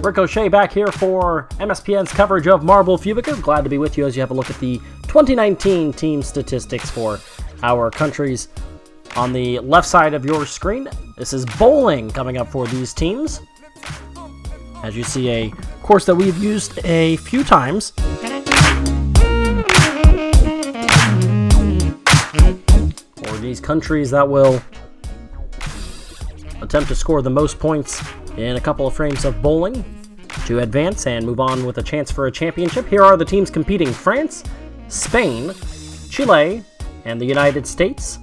Ricochet back here for MSPN's coverage of Marble Fubeca. Glad to be with you as you have a look at the 2019 team statistics for our countries. On the left side of your screen, this is bowling coming up for these teams. As you see, a course that we've used a few times. For these countries that will attempt to score the most points in a couple of frames of bowling to advance and move on with a chance for a championship. Here are the teams competing: France, Spain, Chile, and the United States.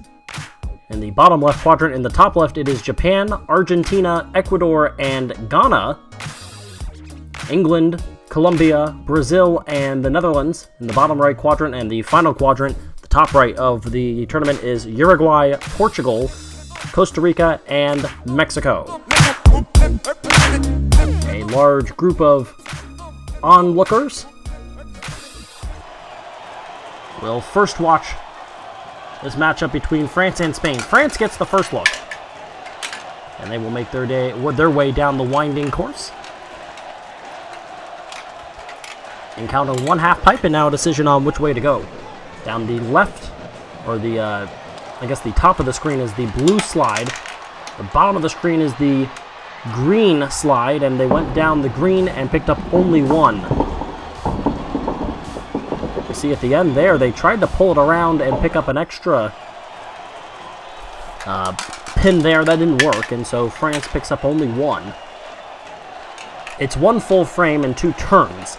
In the bottom left quadrant, in the top left, it is Japan, Argentina, Ecuador, and Ghana. England, Colombia, Brazil, and the Netherlands in the bottom right quadrant, and the final quadrant, the top right of the tournament, is Uruguay, Portugal, Costa Rica, and Mexico. A large group of onlookers will first watch this matchup between France and Spain. France gets the first look, and they will make their way down the winding course. Encounter one half pipe, and now a decision on which way to go. Down the left, or the, I guess the top of the screen is the blue slide. The bottom of the screen is the green slide, and they went down the green and picked up only one. You see at the end there, they tried to pull it around and pick up an extra pin there. That didn't work, and so France picks up only one. It's one full frame and two turns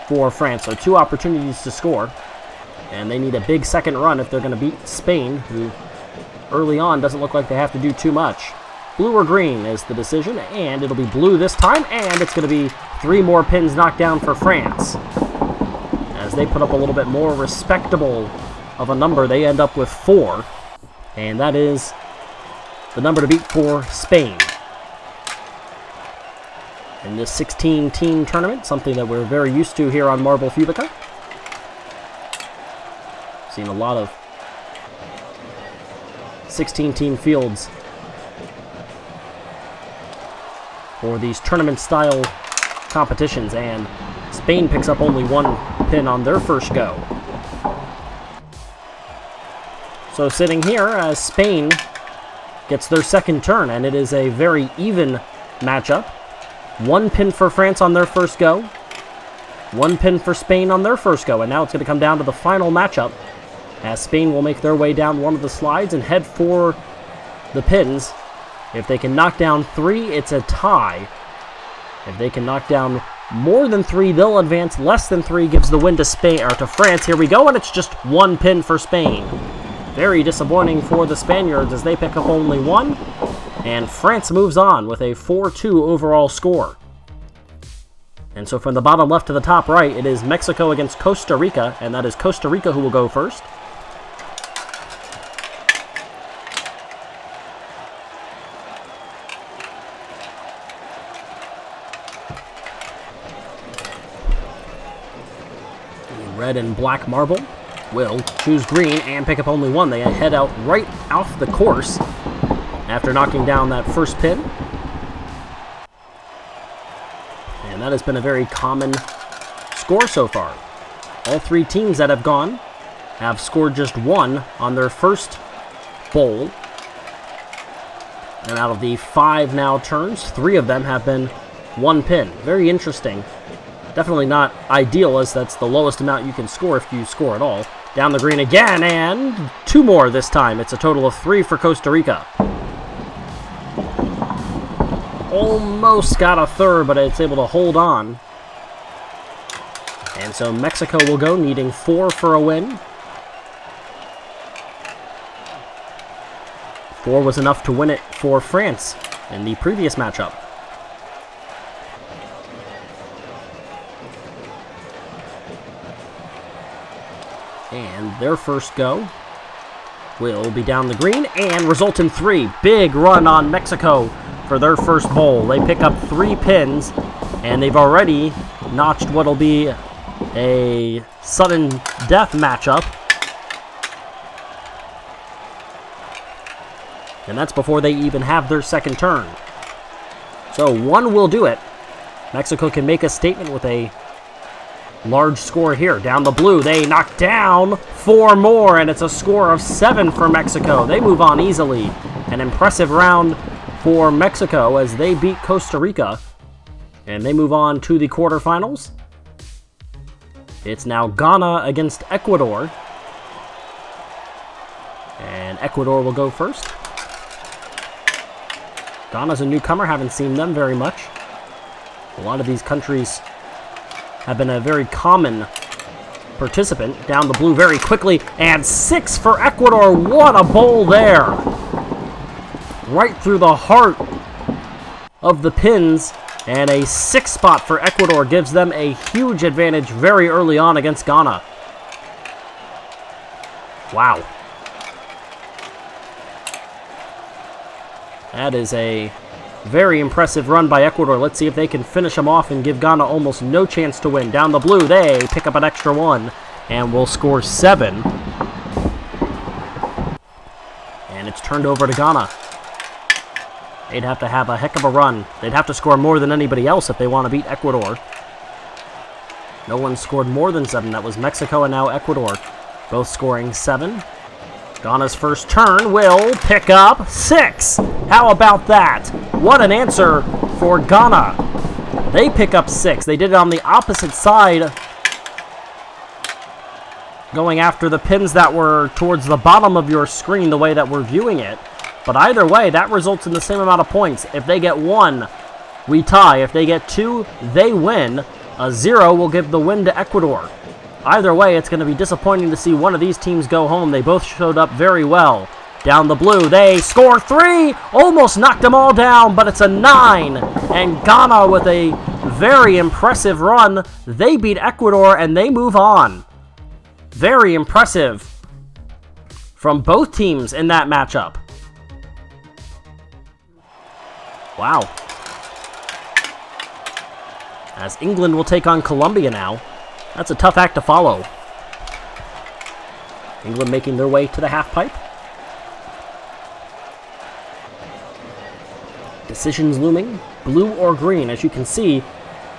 for France, so two opportunities to score, and they need a big second run if they're going to beat Spain, who early on doesn't look like they have to do too much. Blue or green is the decision, and it'll be blue this time, and it's going to be three more pins knocked down for France. As they put up a little bit more respectable of a number, they end up with 4, and that is the number to beat for Spain in this 16-team tournament, something that we're very used to here on Marble Fubeca. Seen a lot of 16-team fields for these tournament-style competitions, and Spain picks up only one pin on their first go. So sitting here as Spain gets their second turn, and it is a very even matchup. One pin for France on their first go, one pin for Spain on their first go, and now it's going to come down to the final matchup, as Spain will make their way down one of the slides and head for the pins. If they can knock down 3, it's a tie. If they can knock down more than 3, they'll advance. Less than 3 gives the win to Spain, or to France. Here we go, and it's just one pin for Spain. Very disappointing for the Spaniards as they pick up only one, and France moves on with a 4-2 overall score. And so from the bottom left to the top right, it is Mexico against Costa Rica, and that is Costa Rica who will go first. Red and black marble will choose green and pick up only one. They head out right off the course after knocking down that first pin. And that has been a very common score so far. All 3 teams that have gone have scored just 1 on their first bowl. And out of the 5 now turns, 3 of them have been 1 pin. Very interesting. Definitely not ideal, as that's the lowest amount you can score if you score at all. Down the green again, and 2 more this time. It's a total of 3 for Costa Rica. Almost got a third, but it's able to hold on. And so Mexico will go, needing 4 for a win. 4 was enough to win it for France in the previous matchup. And their first go will be down the green and result in 3. Big run on Mexico for their first bowl. They pick up 3 pins, and they've already notched what'll be a sudden death matchup. And that's before they even have their second turn. So one will do it. Mexico can make a statement with a large score here. Down the blue, they knock down 4 more, and it's a score of 7 for Mexico. They move on easily. An impressive round for Mexico as they beat Costa Rica, and they move on to the quarterfinals. It's now Ghana against Ecuador, and Ecuador will go first. Ghana's a newcomer, haven't seen them very much. A lot of these countries have been a very common participant. Down the blue very quickly, and 6 for Ecuador. What a bowl there! Right through the heart of the pins, and a 6 spot for Ecuador gives them a huge advantage very early on against Ghana. Wow. That is a very impressive run by Ecuador. Let's see if they can finish them off and give Ghana almost no chance to win. Down the blue, they pick up an extra 1 and will score 7. And it's turned over to Ghana. They'd have to have a heck of a run. They'd have to score more than anybody else if they want to beat Ecuador. No one scored more than 7. That was Mexico and now Ecuador, both scoring 7. Ghana's first turn will pick up 6. How about that? What an answer for Ghana. They pick up 6. They did it on the opposite side, going after the pins that were towards the bottom of your screen the way that we're viewing it. But either way, that results in the same amount of points. If they get 1, we tie. If they get 2, they win. A 0 will give the win to Ecuador. Either way, it's going to be disappointing to see one of these teams go home. They both showed up very well. Down the blue, they score 3. Almost knocked them all down, but it's a 9. And Ghana, with a very impressive run, they beat Ecuador and they move on. Very impressive from both teams in that matchup. Wow. As England will take on Colombia now. That's a tough act to follow. England making their way to the half pipe. Decisions looming. Blue or green. As you can see,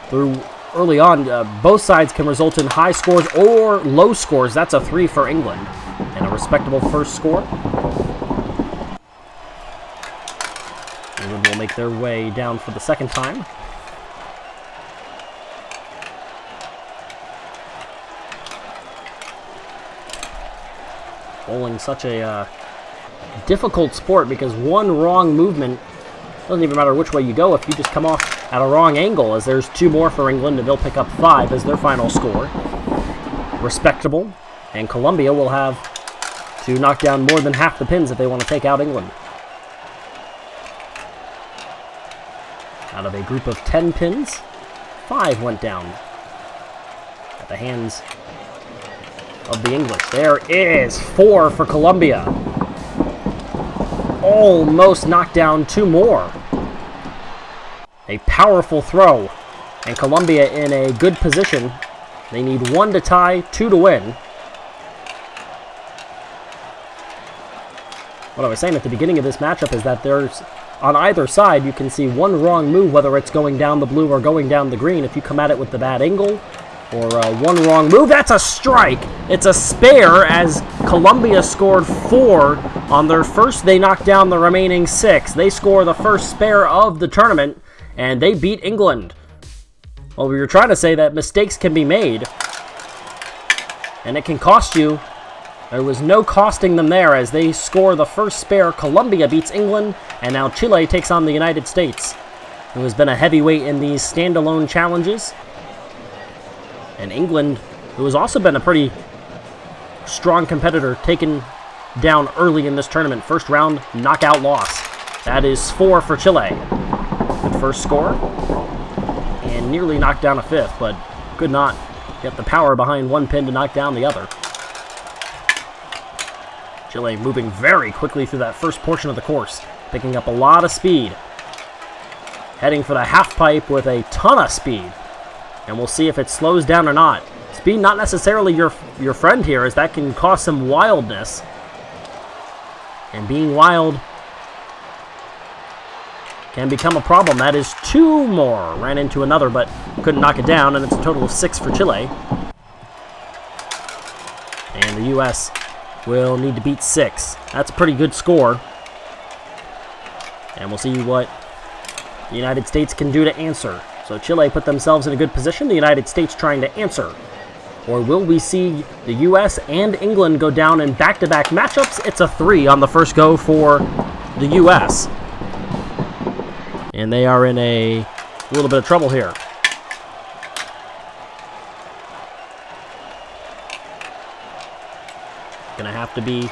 through early on, both sides can result in high scores or low scores. That's a 3 for England. And a respectable first score. England will make their way down for the second time. Bowling such a difficult sport because one wrong movement doesn't even matter which way you go if you just come off at a wrong angle, as there's 2 more for England and they'll pick up 5 as their final score. Respectable. And Colombia will have to knock down more than half the pins if they want to take out England. Out of a group of 10 pins, 5 went down at the hands of the English. There is 4 for Colombia. Almost knocked down 2 more. A powerful throw. And Colombia in a good position. They need 1 to tie, 2 to win. What I was saying at the beginning of this matchup is that there's, on either side, you can see 1 wrong move, whether it's going down the blue or going down the green. If you come at it with the bad angle, or 1 wrong move, that's a strike. It's a spare as Colombia scored 4 on their first. They knocked down the remaining 6. They score the first spare of the tournament, and they beat England. Well, we were trying to say that mistakes can be made, and it can cost you. There was no costing them there as they score the first spare. Colombia beats England, and now Chile takes on the United States, who has been a heavyweight in these standalone challenges. And England, who has also been a pretty strong competitor, taken down early in this tournament. First round knockout loss. That is 4 for Chile. Good first score. And nearly knocked down a 5th, but could not get the power behind one pin to knock down the other. Chile moving very quickly through that first portion of the course, picking up a lot of speed. Heading for the half pipe with a ton of speed. And we'll see if it slows down or not. Speed not necessarily your friend here, as that can cause some wildness. And being wild can become a problem. That is 2 more. Ran into another, but couldn't knock it down, and it's a total of 6 for Chile. And the U.S. will need to beat 6. That's a pretty good score. And we'll see what the United States can do to answer. So Chile put themselves in a good position. The United States trying to answer. Or will we see the U.S. and England go down in back-to-back matchups? It's a 3 on the first go for the U.S. And they are in a little bit of trouble here. Gonna have to be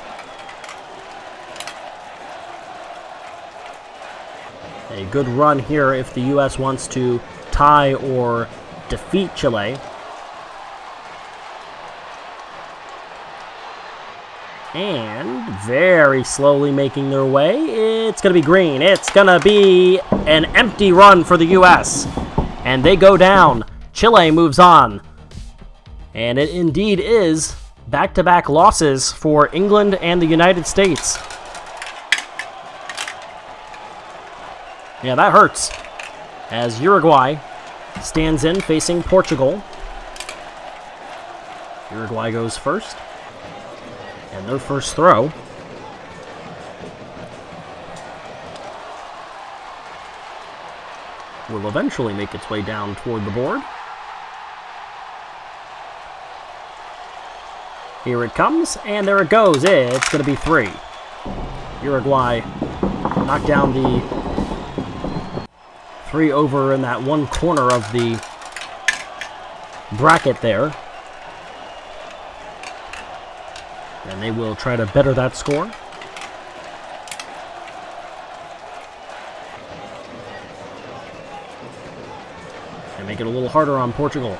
a good run here if the U.S. wants to tie or defeat Chile. And very slowly making their way. It's going to be green. It's going to be an empty run for the U.S. And they go down. Chile moves on. And it indeed is back-to-back losses for England and the United States. Yeah, that hurts. As Uruguay stands in facing Portugal. Uruguay goes first. And their first throw will eventually make its way down toward the board. Here it comes, and there it goes. It's going to be 3. Uruguay knocked down the 3 over in that one corner of the bracket there. And they will try to better that score. And make it a little harder on Portugal.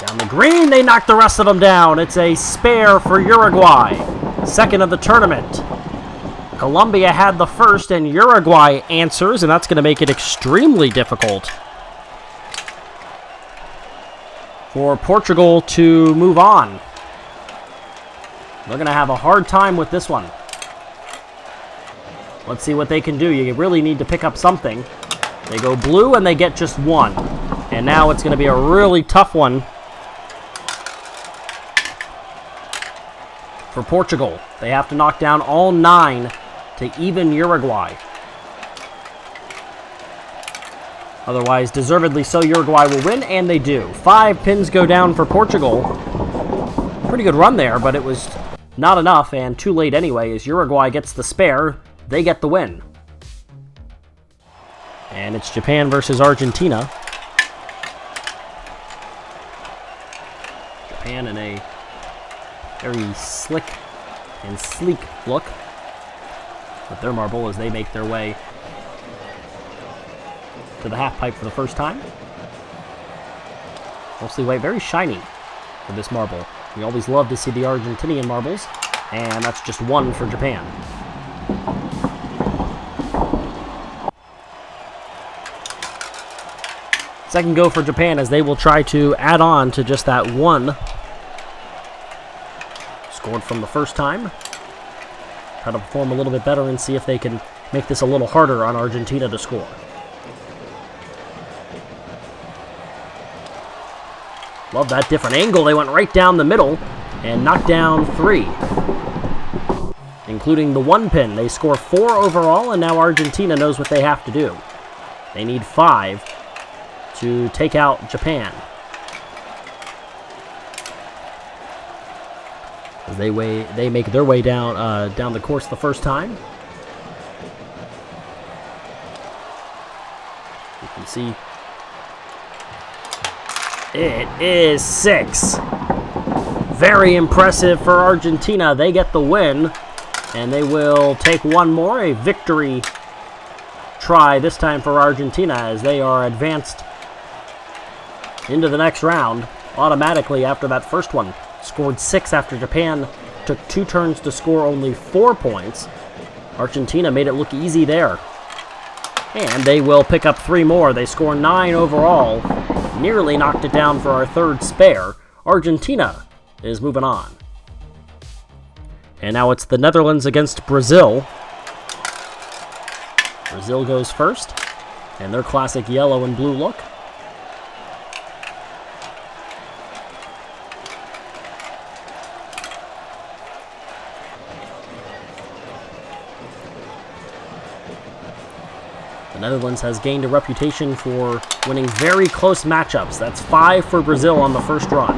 Down the green, they knock the rest of them down. It's a spare for Uruguay. Second of the tournament. Colombia had the first, and Uruguay answers, and that's going to make it extremely difficult for Portugal to move on. They're going to have a hard time with this one. Let's see what they can do. You really need to pick up something. They go blue and they get just 1. And now it's going to be a really tough one for Portugal. They have to knock down all 9 to even Uruguay. Otherwise, deservedly so, Uruguay will win, and they do. 5 pins go down for Portugal. Pretty good run there, but it was not enough, and too late anyway, as Uruguay gets the spare. They get the win. And it's Japan versus Argentina. Japan in a very slick and sleek look with their marble as they make their way to the half pipe for the first time. Mostly white, very shiny for this marble. We always love to see the Argentinian marbles, and that's just 1 for Japan. Second go for Japan as they will try to add on to just that 1 scored from the first time. Try to perform a little bit better and see if they can make this a little harder on Argentina to score. Love that different angle. They went right down the middle and knocked down 3, including the 1 pin. They score 4 overall, and now Argentina knows what they have to do. They need 5 to take out Japan. As they make their way down down the course the first time. You can see it is 6. Very impressive for Argentina. They get the win, and they will take 1 more, a victory try this time for Argentina as they are advanced into the next round automatically after that first one. Scored 6 after Japan took 2 turns to score only 4 points. Argentina made it look easy there. And they will pick up 3 more. They score 9 overall. Nearly knocked it down for our 3rd spare. Argentina is moving on. And now it's the Netherlands against Brazil. Brazil goes first, and their classic yellow and blue look. The Netherlands has gained a reputation for winning very close matchups. That's 5 for Brazil on the first run.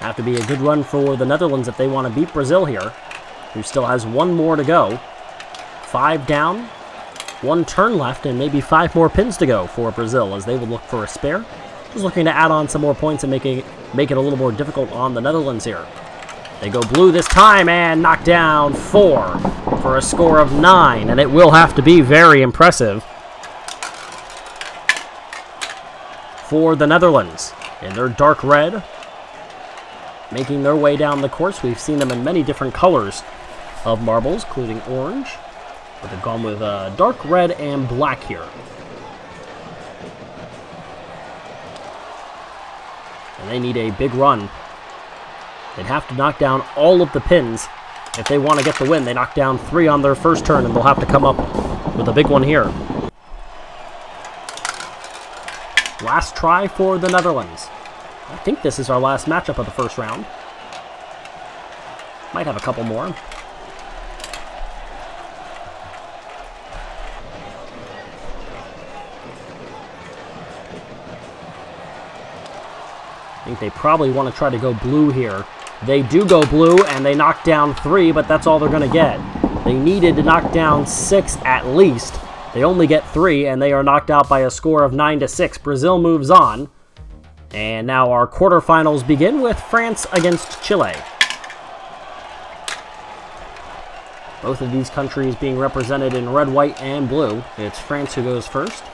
Have to be a good run for the Netherlands if they want to beat Brazil here, who still has 1 more to go. 5 down, 1 turn left, and maybe 5 more pins to go for Brazil as they would look for a spare. Just looking to add on some more points and make it a little more difficult on the Netherlands here. They go blue this time and knock down 4 for a score of 9, and it will have to be very impressive for the Netherlands in their dark red, making their way down the course. We've seen them in many different colors of marbles, including orange, but they've gone with dark red and black here. And they need a big run. They'd have to knock down all of the pins if they want to get the win. They knocked down 3 on their first turn, and they'll have to come up with a big one here. Last try for the Netherlands. I think this is our last matchup of the first round. Might have a couple more. I think they probably want to try to go blue here. They do go blue, and they knock down 3, but that's all they're going to get. They needed to knock down 6 at least. They only get 3, and they are knocked out by a score of 9-6. Brazil moves on. And now our quarterfinals begin with France against Chile. Both of these countries being represented in red, white, and blue. It's France who goes first.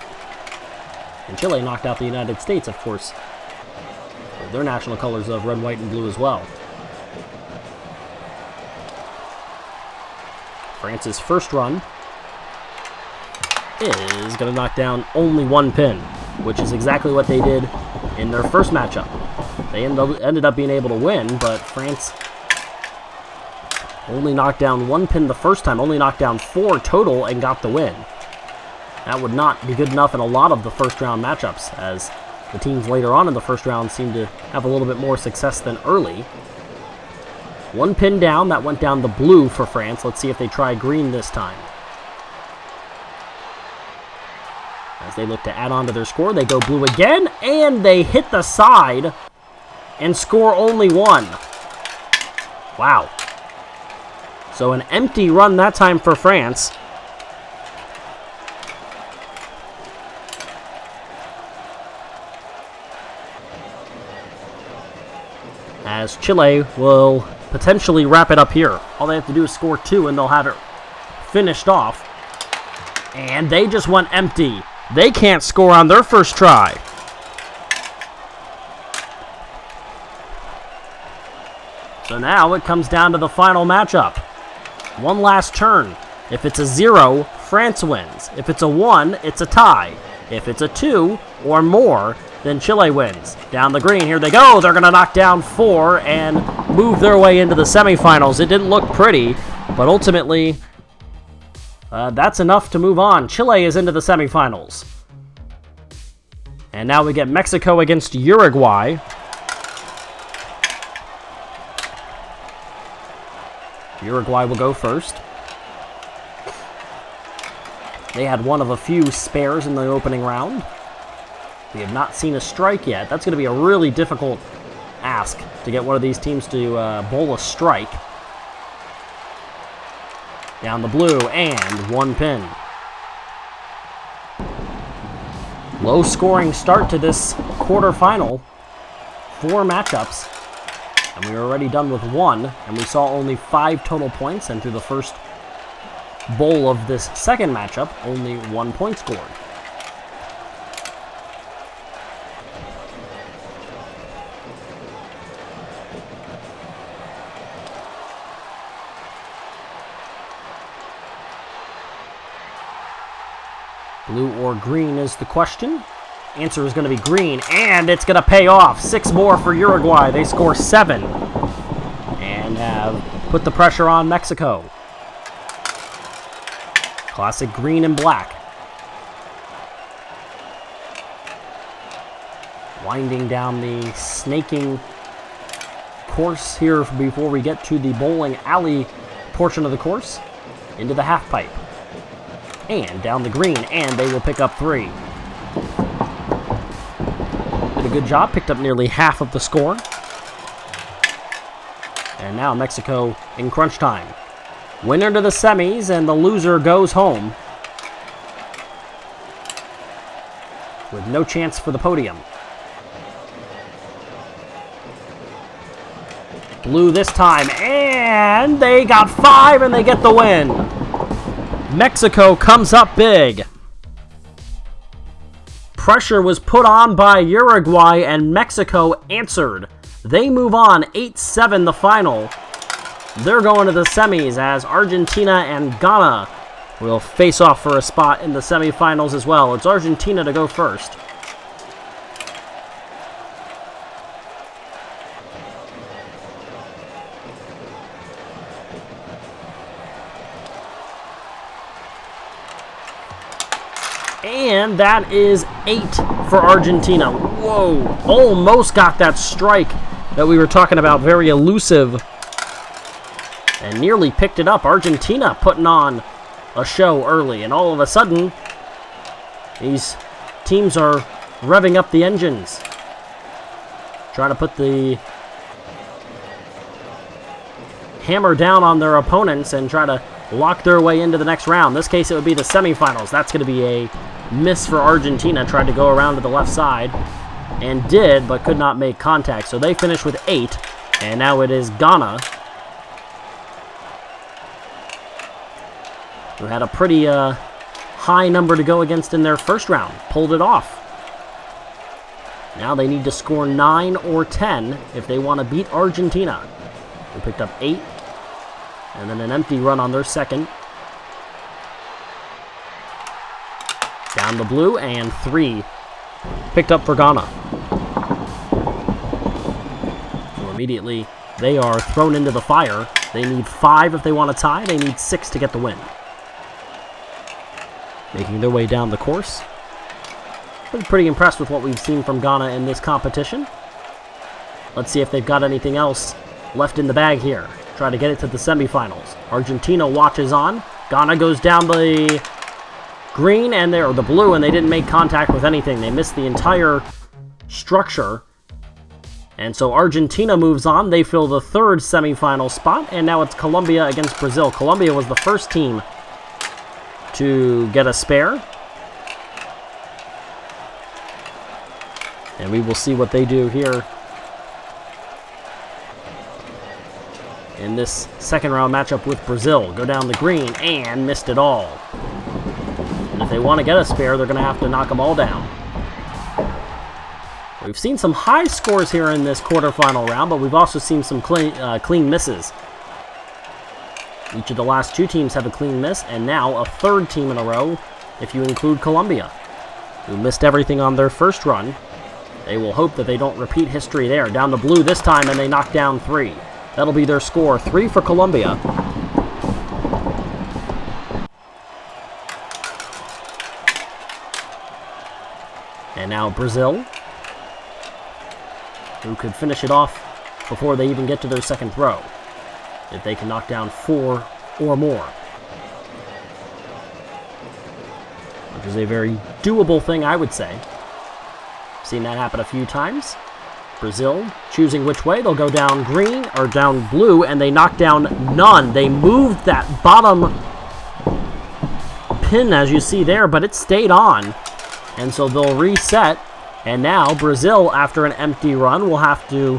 And Chile knocked out the United States, of course. Their national colors of red, white, and blue as well. France's first run is going to knock down only 1 pin, which is exactly what they did in their first matchup. They ended up being able to win, but France only knocked down 1 pin the first time, only knocked down 4 total and got the win. That would not be good enough in a lot of the first round matchups, as the teams later on in the first round seem to have a little bit more success than early. 1 pin down, that went down the blue for France. Let's see if they try green this time. As they look to add on to their score, they go blue again, and they hit the side and score only 1. Wow. So an empty run that time for France. As Chile will potentially wrap it up here. All they have to do is score 2 and they'll have it finished off. And they just went empty. They can't score on their first try. So now it comes down to the final matchup. 1 last turn. If it's a 0, France wins. If it's a 1, it's a tie. If it's a 2 or more, then Chile wins. Down the green, here they go. They're going to knock down 4 and move their way into the semifinals. It didn't look pretty, but ultimately, that's enough to move on. Chile is into the semifinals. And now we get Mexico against Uruguay. Uruguay will go first. They had one of a few spares in the opening round. We have not seen a strike yet. That's going to be a really difficult ask to get one of these teams to bowl a strike. Down the blue, and 1 pin. Low scoring start to this quarterfinal. 4 matchups. And we were already done with 1, and we saw only 5 total points, and through the first bowl of this second matchup, only 1 point scored. Blue or green is the question. Answer is going to be green, and it's going to pay off. 6 more for Uruguay. They score 7 and have put the pressure on Mexico. Classic green and black. Winding down the snaking course here before we get to the bowling alley portion of the course. Into the half pipe. And down the green, and they will pick up 3. Did a good job, picked up nearly half of the score. And now Mexico in crunch time. Winner to the semis, and the loser goes home with no chance for the podium. Blue this time, and they got 5, and they get the win. Mexico comes up big. Pressure was put on by Uruguay, and Mexico answered. They move on 8-7 the final. They're going to the semis as Argentina and Ghana will face off for a spot in the semifinals as well. It's Argentina to go first. And that is 8 for Argentina. Whoa, almost got that strike that we were talking about, very elusive. And nearly picked it up. Argentina putting on a show early, and all of a sudden, these teams are revving up the engines. Trying to put the hammer down on their opponents and try to lock their way into the next round. In this case, it would be the semifinals. That's going to be a miss for Argentina. Tried to go around to the left side and did, but could not make contact. So they finished with 8, and now it is Ghana, who had a pretty high number to go against in their first round. Pulled it off. Now they need to score 9 or 10 if they want to beat Argentina. They picked up 8. And then an empty run on their second. Down the blue, and 3 picked up for Ghana. So immediately they are thrown into the fire. They need 5 if they want to tie. They need 6 to get the win. Making their way down the course. Been pretty impressed with what we've seen from Ghana in this competition. Let's see if they've got anything else left in the bag here. Try to get it to the semifinals. Argentina watches on. Ghana goes down the green and the blue, and they didn't make contact with anything. They missed the entire structure. And so Argentina moves on. They fill the 3rd semifinal spot, and now it's Colombia against Brazil. Colombia was the first team to get a spare. And we will see what they do here in this second round matchup with Brazil. Go down the green and missed it all. And if they want to get a spare, they're going to have to knock them all down. We've seen some high scores here in this quarterfinal round, but we've also seen some clean misses. Each of the last 2 teams have a clean miss, and now a 3rd team in a row, if you include Colombia, who missed everything on their first run. They will hope that they don't repeat history there. Down the blue this time, and they knock down 3. That'll be their score. 3 for Colombia. And now Brazil, who could finish it off before they even get to their second throw, if they can knock down 4 or more. Which is a very doable thing, I would say. Seen that happen a few times. Brazil choosing which way. They'll go down green or down blue, and they knock down none. They moved that bottom pin, as you see there, but it stayed on. And so they'll reset. And now Brazil, after an empty run, will have to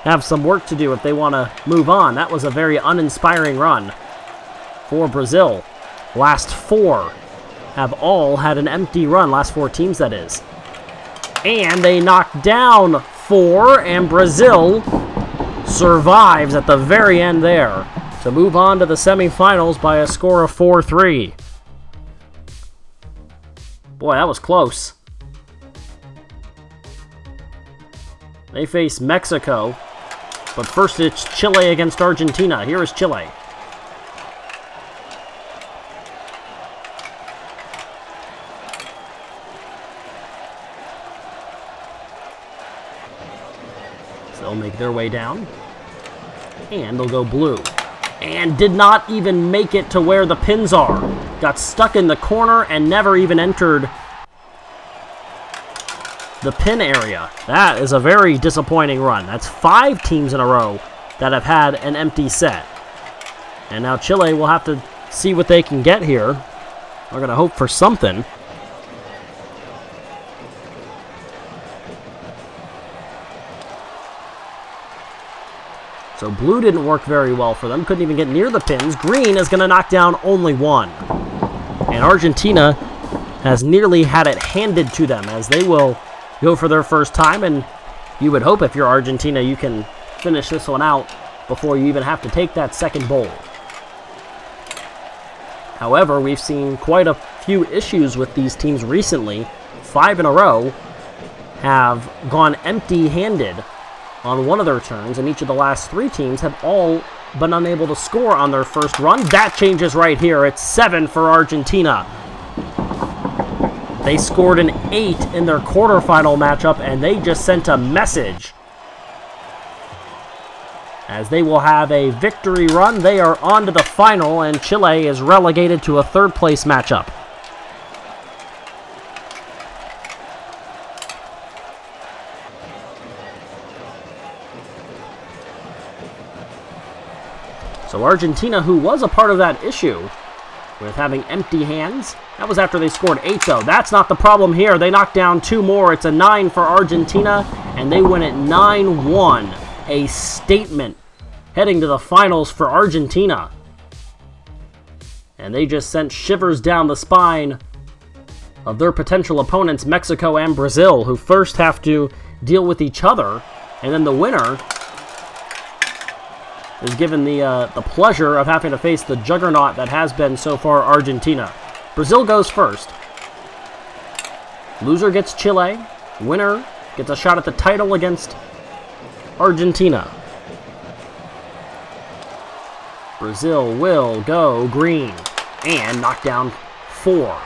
have some work to do if they want to move on. That was a very uninspiring run for Brazil. Last 4 have all had an empty run. Last 4 teams, that is. And they knock down 4, and Brazil survives at the very end there to move on to the semifinals by a score of 4-3. Boy, that was close. They face Mexico, But first, it's Chile against Argentina. Here is Chile. So they'll make their way down. And they'll go blue. And did not even make it to where the pins are. Got stuck in the corner and never even entered the pin area. That is a very disappointing run. That's 5 teams in a row that have had an empty set. And now Chile will have to see what they can get here. They're going to hope for something. So blue didn't work very well for them. Couldn't even get near the pins. Green is going to knock down only one. And Argentina has nearly had it handed to them as they will go for their first time. And you would hope if you're Argentina, you can finish this one out before you even have to take that second bowl. However, we've seen quite a few issues with these teams recently. 5 in a row have gone empty-handed on one of their turns, and each of the last 3 teams have all been unable to score on their first run. That changes right here. It's 7 for Argentina. They scored an 8 in their quarterfinal matchup, and they just sent a message. As they will have a victory run, they are on to the final, and Chile is relegated to a third-place matchup. So Argentina, who was a part of that issue with having empty hands, that was after they scored 8, though. That's not the problem here. They knocked down 2 more. It's a 9 for Argentina, and they win it 9-1. A statement heading to the finals for Argentina. And they just sent shivers down the spine of their potential opponents, Mexico and Brazil, who first have to deal with each other, and then the winner is given the pleasure of having to face the juggernaut that has been so far Argentina. Brazil goes first. Loser gets Chile. Winner gets a shot at the title against Argentina. Brazil will go green and knock down 4.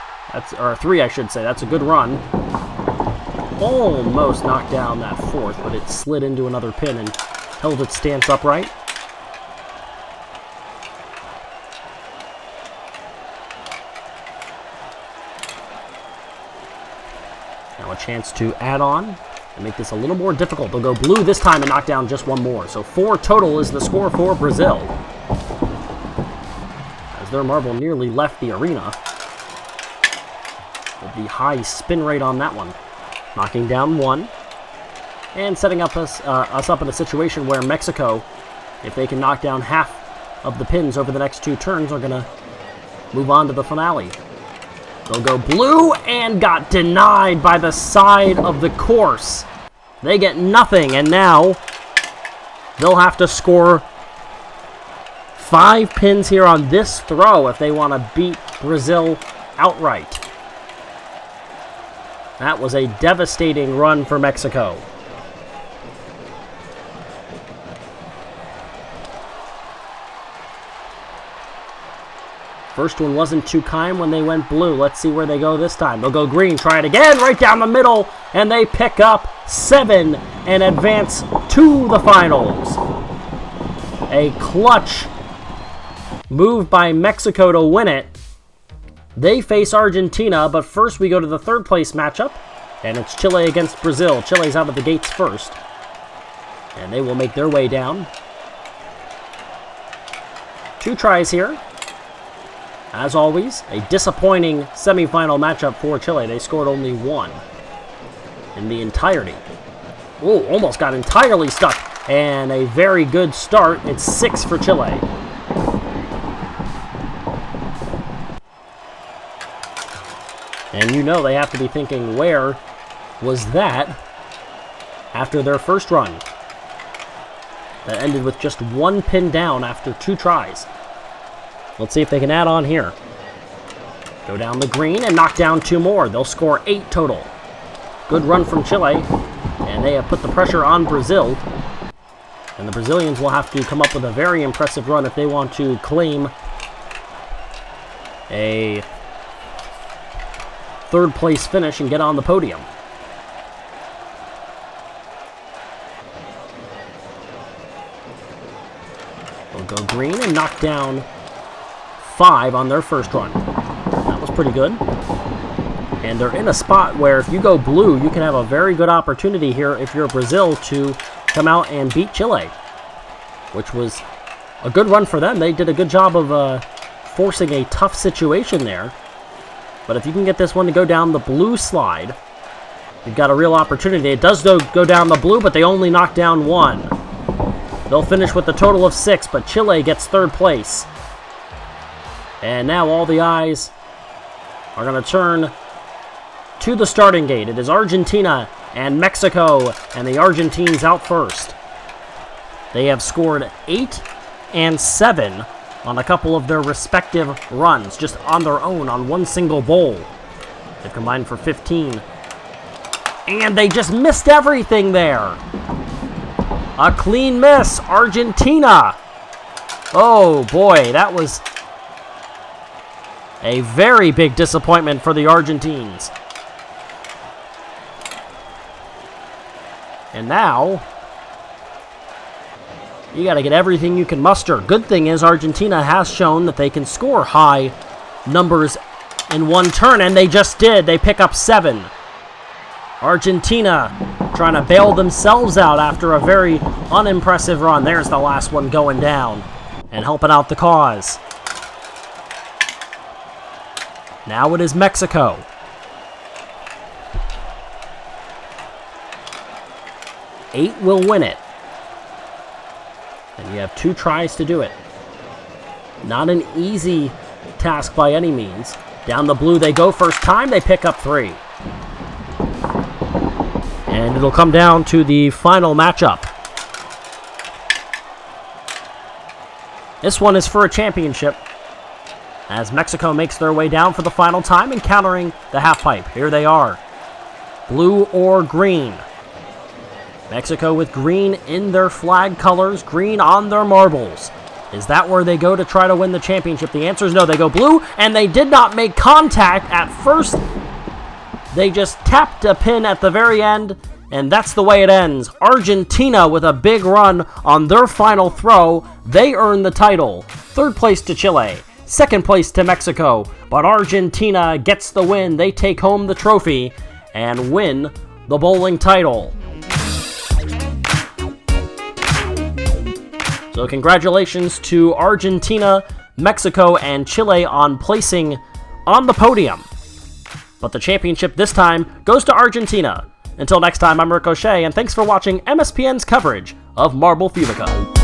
Or 3, I should say. That's a good run. Almost knocked down that 4th, but it slid into another pin and held its stance upright. Now a chance to add on and make this a little more difficult. They'll go blue this time and knock down just 1 more. So 4 total is the score for Brazil. As their marble nearly left the arena with the high spin rate on that one. Knocking down 1 and setting up us up in a situation where Mexico, if they can knock down half of the pins over the next 2 turns, are going to move on to the finale. They'll go blue and got denied by the side of the course. They get nothing, and now they'll have to score 5 pins here on this throw if they want to beat Brazil outright. That was a devastating run for Mexico. First one wasn't too kind when they went blue. Let's see where they go this time. They'll go green, try it again, right down the middle, and they pick up 7 and advance to the finals. A clutch move by Mexico to win it. They face Argentina, but first we go to the third place matchup, and it's Chile against Brazil. Chile's out of the gates first, and they will make their way down. 2 tries here. As always, a disappointing semifinal matchup for Chile. They scored only 1 in the entirety. Oh, almost got entirely stuck. And a very good start. It's 6 for Chile. And you know they have to be thinking, where was that after their first run? That ended with just 1 pin down after 2 tries. Let's see if they can add on here. Go down the green and knock down 2 more. They'll score 8 total. Good run from Chile. And they have put the pressure on Brazil And the Brazilians will have to come up with a very impressive run if they want to claim a third place finish and get on the podium. They'll go green and knock down 5 on their first run. That was pretty good. And they're in a spot where if you go blue, you can have a very good opportunity here if you're Brazil to come out and beat Chile, which was a good run for them. They did a good job of forcing a tough situation there. But if you can get this one to go down the blue slide, you've got a real opportunity. It does go down the blue, but they only knock down 1. They'll finish with a total of 6, but Chile gets third place. And now all the eyes are going to turn to the starting gate. It is Argentina and Mexico, and the Argentines out first. They have scored 8 and 7 on a couple of their respective runs, just on their own, on one single bowl. They've combined for 15. And they just missed everything there. A clean miss, Argentina. Oh boy, that was a very big disappointment for the Argentines. And now, you got to get everything you can muster. Good thing is Argentina has shown that they can score high numbers in one turn, and they just did. They pick up 7. Argentina trying to bail themselves out after a very unimpressive run. There's the last one going down and helping out the cause. Now it is Mexico. Eight will win it. And you have 2 tries to do it. Not an easy task by any means. Down the blue they go first time. They pick up 3. And it'll come down to the final matchup. This one is for a championship, as Mexico makes their way down for the final time, encountering the half pipe. Here they are. Blue or green. Mexico with green in their flag colors, green on their marbles. Is that where they go to try to win the championship? The answer is no. They go blue, and they did not make contact at first. They just tapped a pin at the very end, and that's the way it ends. Argentina with a big run on their final throw. They earn the title. Third place to Chile. Second place to Mexico. But Argentina gets the win. They take home the trophy and win the bowling title. So congratulations to Argentina, Mexico, and Chile on placing on the podium. But the championship this time goes to Argentina. Until next time, I'm Ricochet, and thanks for watching MSPN's coverage of Marble Fubeca.